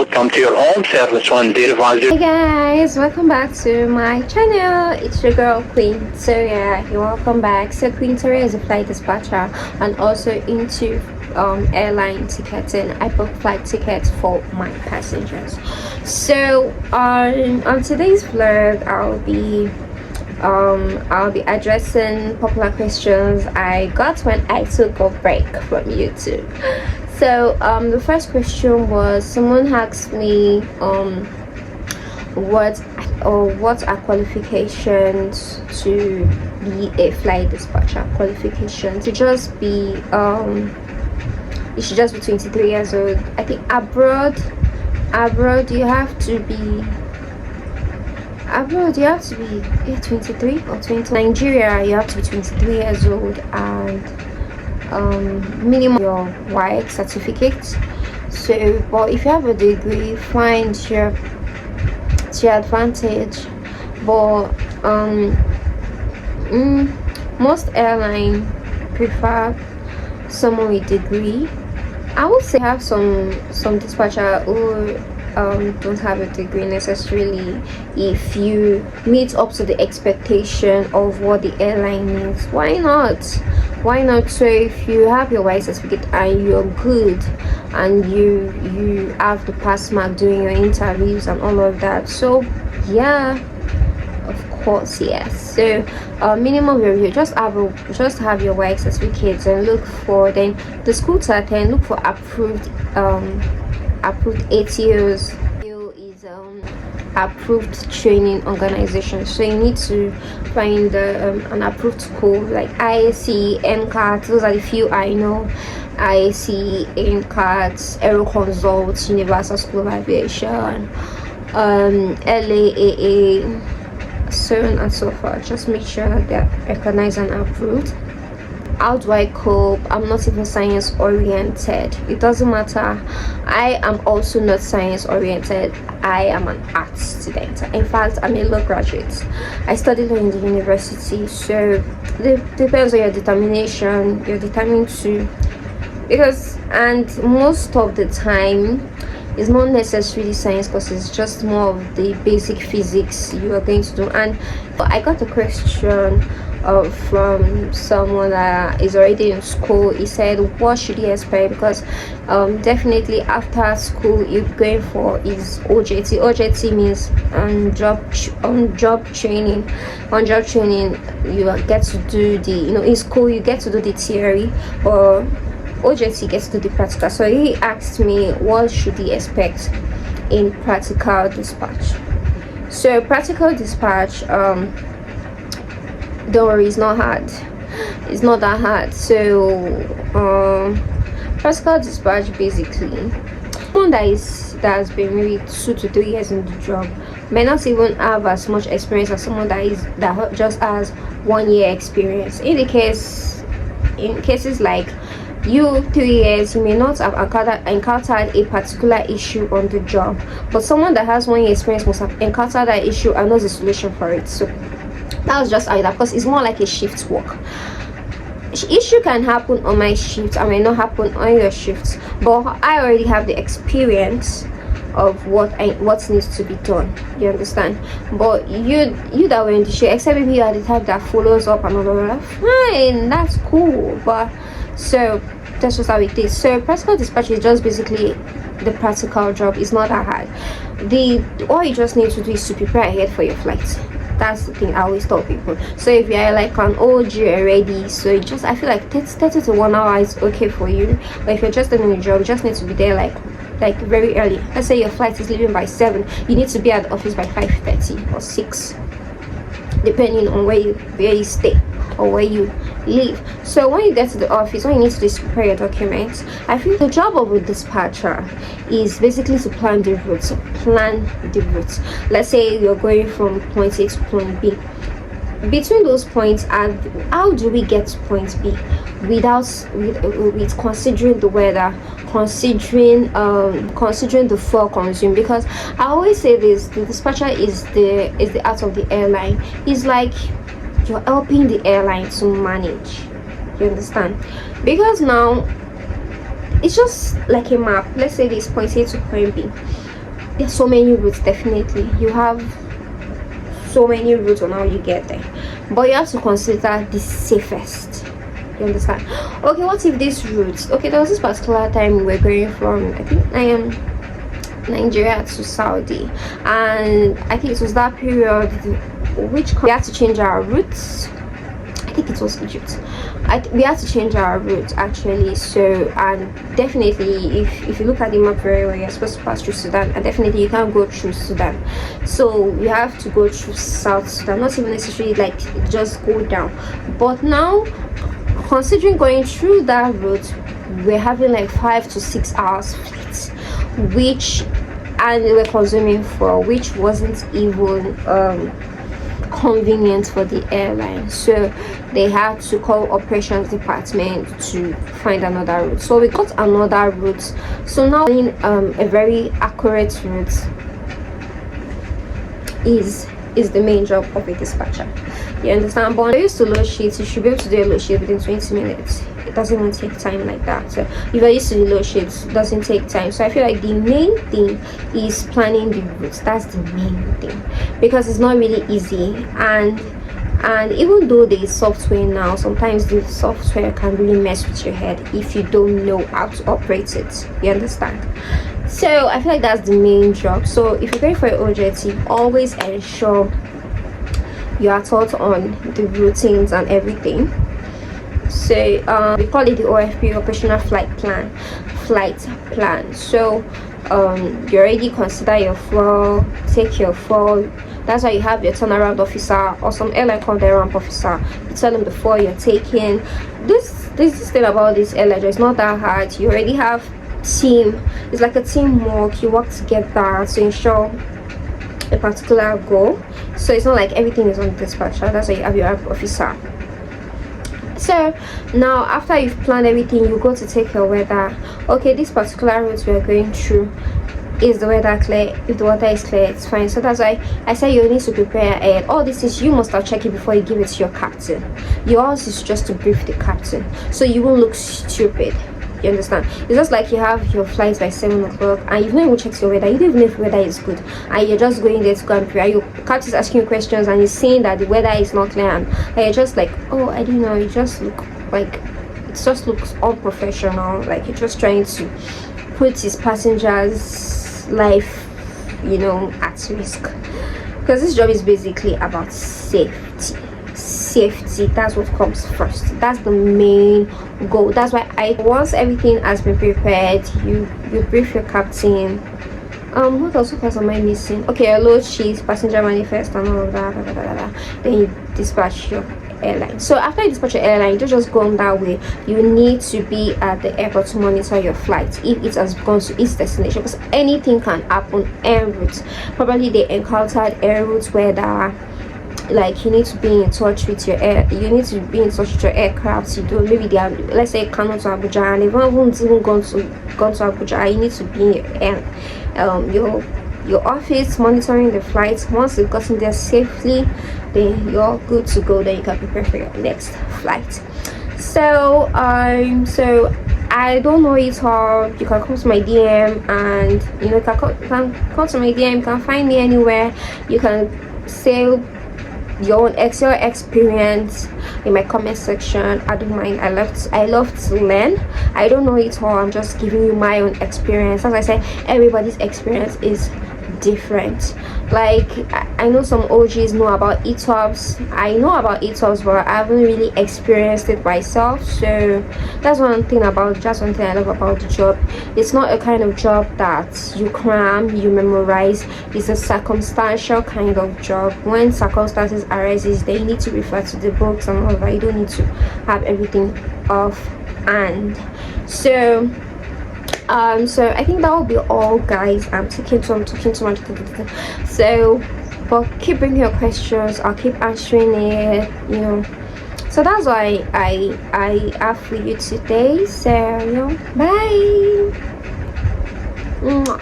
Welcome to your own service 105. Hey guys, welcome back to my channel. It's your girl Queen. So yeah, you're welcome back. So Queen Tori is a flight dispatcher and also into airline ticketing. I book flight tickets for my passengers. So on today's vlog, I'll be addressing popular questions I got when I took a break from YouTube. So the first question was, someone asked me what are qualifications to be a flight dispatcher. Qualification to just be you should just be 23 years old. I think abroad you have to be 23 or 20. Nigeria you have to be 23 years old and minimum your WAEC certificate. So but if you have a degree, fine, to your advantage. But most airline prefer someone with degree. I would say have some dispatcher who don't have a degree necessarily. If you meet up to the expectation of what the airline needs, why not? So if you have your WAEC certificate and you're good and you have the pass mark during your interviews and all of that, so yeah, of course, yes. So minimum review, just have your WAEC certificates and look for then the school to attend. Look for approved ATOs. Is approved training organization. So you need to find an approved school like IAC, NCAT. Those are the few I know. IAC, NCAT, Aero Consult, Universal School of Aviation, LAAA, so on and so forth. Just make sure that they're recognized and approved. How do I cope? I'm not even science oriented. It doesn't matter. I am also not science oriented. I am an art student. In fact, I'm a law graduate. I studied law in the university. So it depends on your determination. You're determined to, and most of the time it's not necessarily science courses, it's just more of the basic physics you are going to do. And I got a question from someone that is already in school. He said, what should he expect? Because definitely after school you're going for is OJT. OJT means on job training. On job training you get to do the, in school you get to do the theory, or OJT gets to do the practical. So he asked me, what should he expect in practical dispatch? So practical dispatch, don't worry, it's not hard. It's not that hard. So practical dispatch, basically someone that has been maybe 2 to 3 years in the job may not even have as much experience as someone that just has 1 year experience. In cases like you, 3 years, you may not have encountered a particular issue on the job, but someone that has 1 year experience must have encountered that issue and knows the solution for it. So that was just either, because it's more like a shift work. Issue can happen on my shift, I may not happen on your shifts, but I already have the experience of what needs to be done, you understand? But you that were in the shift, except maybe you are the type that follows up and all of that, fine, that's cool. But so that's just how it is. So practical dispatch is just basically the practical job. It's not that hard. All you just need to do is to prepare ahead for your flight. That's the thing I always tell people. So if you're like an OG already, so I feel like 30 to 1 hour is okay for you. But if you're just in a job, you just need to be there like very early. Let's say your flight is leaving by 7, you need to be at the office by 5:30 or 6, depending on where you stay or where you live. So when you get to the office, all you need to do is prepare your documents. I feel the job of a dispatcher is basically to plan the route. Let's say you're going from point A to point B. Between those points, and how do we get to point B with considering the weather, considering the fuel consumed? Because I always say this, the dispatcher is the art of the airline. It's like you're helping the airline to manage, you understand? Because now it's just like a map. Let's say this point A to point B. There's so many routes. Definitely you have so many routes on how you get there, but you have to consider the safest. You understand? Okay, what if this route, okay, there was this particular time we were going from, I think I am Nigeria to Saudi, and I think it was that period which we had to change our routes. I think it was Egypt. We had to change our route actually. So, and definitely if you look at the map very well, you're supposed to pass through Sudan, and definitely you can't go through Sudan, so you have to go through South Sudan, not even necessarily like just go down. But now, considering going through that route, we're having like 5 to 6 hours flight, which, and we were consuming fuel, which wasn't even convenient for the airline. So they had to call operations department to find another route. So we got another route. So now in a very accurate route is the main job of a dispatcher. You understand? But when I used to load sheets, you should be able to do a load sheet within 20 minutes. It doesn't even take time like that. So if I used to do load sheets, it doesn't take time. So I feel like the main thing is planning the routes. That's the main thing, because it's not really easy. And even though there is software now, sometimes the software can really mess with your head if you don't know how to operate it. You understand? So I feel like that's the main job. So if you're going for your OJT, always ensure you are taught on the routines and everything. So we call it the OFP, operational flight plan. So you already consider your fuel, take your fuel. That's why you have your turnaround officer, or some airline call their ramp officer. You tell them before you're taking this thing about this airline. It's not that hard. You already have team. It's like a teamwork. You work together to ensure a particular goal. So it's not like everything is on the dispatcher. That's why you have your ramp officer. So now after you've planned everything, you go to take your weather. Okay, this particular route we are going through, is the weather clear? If the water is clear, it's fine. So that's why I said you need to prepare ahead. All this is, you must have checked it before you give it to your captain. Yours is just to brief the captain, so you won't look stupid. You understand? It's just like you have your flight by 7 o'clock and you've not even checked your weather. You don't even know if the weather is good, and you're just going there to go and prepare. Your captain is asking you questions and he's saying that the weather is not clear, and you're just like, oh, I don't know. You just look like, it just looks unprofessional. Like you're just trying to put his passengers' life, you know, at risk. Because this job is basically about safety. That's what comes first. That's the main goal. That's why once everything has been prepared, you brief your captain. What else am I missing? Okay, your load sheet, passenger manifest, and all of that. Then you dispatch your airline. So after you dispatch your airline, you don't just go on that way. You need to be at the airport to monitor your flight if it has gone to its destination, because anything can happen en route. Probably they encountered air routes where there are, like, you need to be in touch with your aircraft. You do, maybe they are, let's say, Kano to Abuja, and they haven't even gone to Abuja. You need to be in your office monitoring the flights. Once you've gotten there safely, then you're good to go. Then you can prepare for your next flight. So I don't know it all. You can come to my DM, and you can come to my DM. You can find me anywhere. You can say your own experience in my comment section. I don't mind. I love to learn. I don't know it all. I'm just giving you my own experience. As I said, everybody's experience is different. Like I know some OGs know about ETOPS. I know about ETOPS, but I haven't really experienced it myself. So that's one thing I love about the job. It's not a kind of job that you cram, you memorize. It's a circumstantial kind of job. When circumstances arises, they need to refer to the books and all that. You don't need to have everything off hand. So I think that will be all, guys. I'm talking too much. So but keep bringing your questions. I'll keep answering it, so that's why I have for you today. So bye. Mwah.